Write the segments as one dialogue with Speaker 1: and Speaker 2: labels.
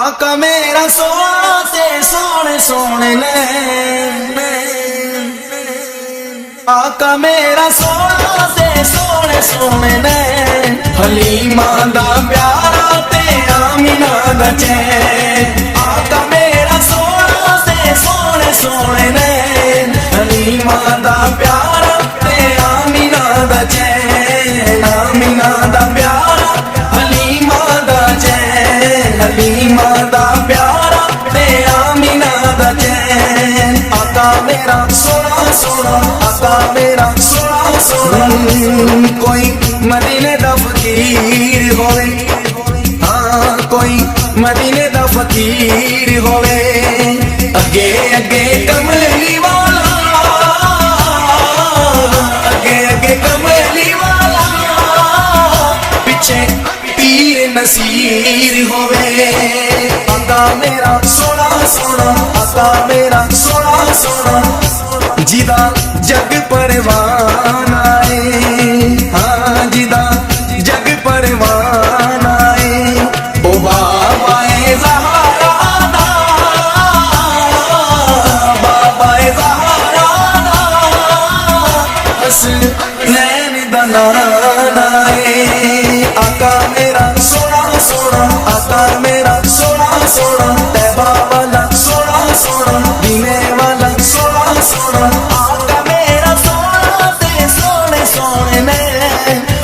Speaker 1: आका मेरा सोना ते सोने सोने ने, आका मेरा सोना ते सोने सोने ने, हलीमा दा प्यारा ते आमिना दा चैन। आका मेरा सोना ते सोने सोने ने, हलीमा दा प्यारा ते आमिना दा चैन। आमिना दा प्यारा हलीमा दा चैन, हलीमा दा प्यारा ते आमिना दा चैन। आका मेरा सोना सोना, आका मेरा सोना सोना। कोई मदीने दा फकीर होवे, हाँ कोई मदीने दा फकीर होवे, अगे अगे कमली वाला, अगे अगे कमली वाला, पीछे पीर नसीर होवे। आका मेरा सोना सोना, आका मेरा सोना सोना, जिदा जग परवान आए, हाँ जिदा जग परवान आए, ओ बाबा ए ज़हरा दा, बाबा ए ज़हरा दा, हसनैन दा नाम आए। आका मेरा सोना सोना, आका मेरा सोना सोना, तैबा वाला सोना सोना, दीने वाला सोना सोना। आका मेरा सोना ते सोने सोने ने,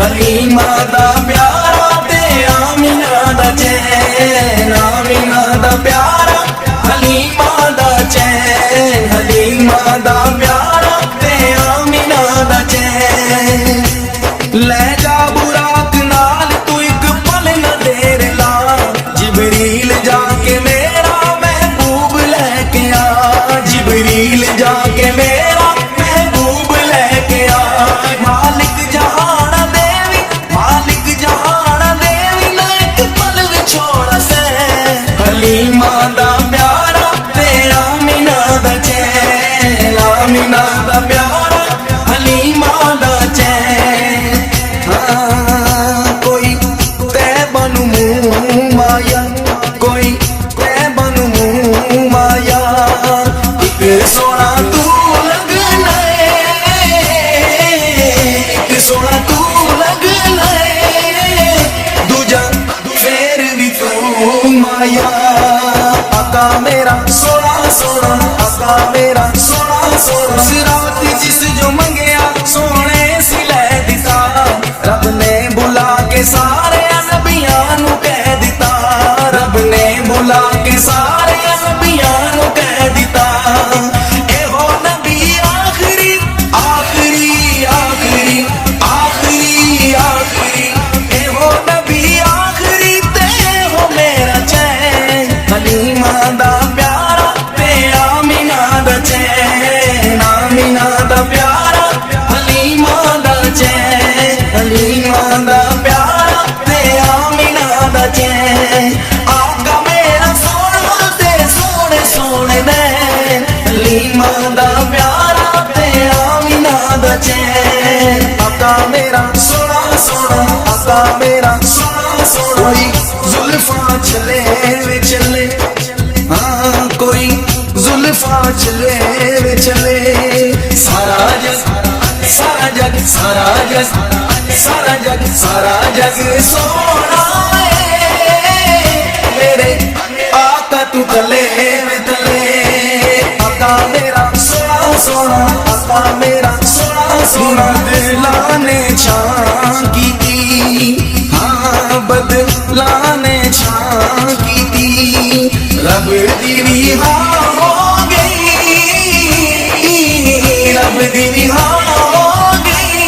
Speaker 1: हलीमा दा प्यारा ते आमिना दा चैन। आमिना दा प्यारा हलीमा दा चैन, हलीमा दा प्यारा ते आमिना दा चैन। ले जा बुराक नाल तू एक पल न देर ला, जिबरील जाके मेरा महबूब लेके आ, जिबरील जाके मेरा महबूब लेके आ। मालिक जहान देवी, मालिक जहान देवी, ना एक पल विछोड़ा से, हलीमा दा प्यारा ते आमिना दा चैन। आमिना दा प्यारा हलीमा दा चैन। हाँ कोई तैबा नू मुँह माया, कोई तैबा नू मुँह माया, एक सोना तू लगना है, एक सोना तू लगना है, दूजा फेर भी तू माया। आका मेरा सोना सोना, आका मेरा सोना सोना, सिरात जिस जो मंगया सोने सिले दिता, रब ने बुला के सारे नबियां नू कह दिता, रब ने बुला के सारे नबियां नू कह दिता, ए हो नबी आखिरी आखिरी आखिरी आखिरी आखिरी, ए हो नबी आखिरी ते हो मेरा चैन। हलीमा दा प्यारा ते आमिना दा चैन। आमिना दा प्यारा हलीमा दा चैन, हलीमा दा प्यारा ते आमिना दा चैन। आका मेरा सोना ते सोने सोने ने, हलीमा दा प्यारा ते आमिना दा चैन। आका मेरा सोना सोना, आका मेरा सोना सोना। कोई जुल्फा चले वे चले, हाँ कोई जुल्फा चले वे चले, सारा जग सारा जग सारा जग सारा जग सारा जग सोना है मेरे आका तू तले में तले। आका मेरा सोना सोना, आका मेरा सोना सोना, बदलाने छां की थी, हाँ बदलाने छां की थी, रब दी रिहा हो गई, रब दी रिहा हो गई,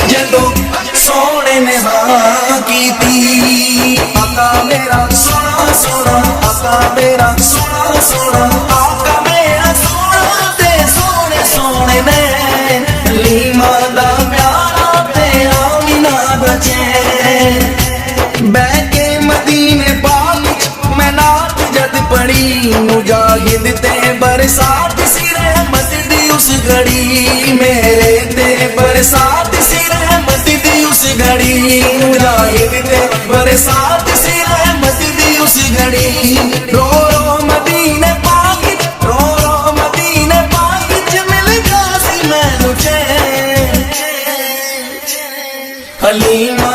Speaker 1: जदों सोने ने हाँ की थी। आका मेरा सोना सोना, आका मेरा सोना सोना, आका मेरा सोना ते सोने सोने ने, हलीमा दा प्यारा ते आमिना दा चैन। बैठ के मदीने पाक मैं नात जद पड़ी, मुजाहिद ते बरसात सी रहमत दी उस घड़ी, मेरे ते बरसात सी रहमत दी उस घड़ी, मुजाहिद ते बरसात सी रहमत दी उस घड़ी। रो रो मदीने पाक रो रो मदीने पाक च मिल जासी मैनू चैन हलीमा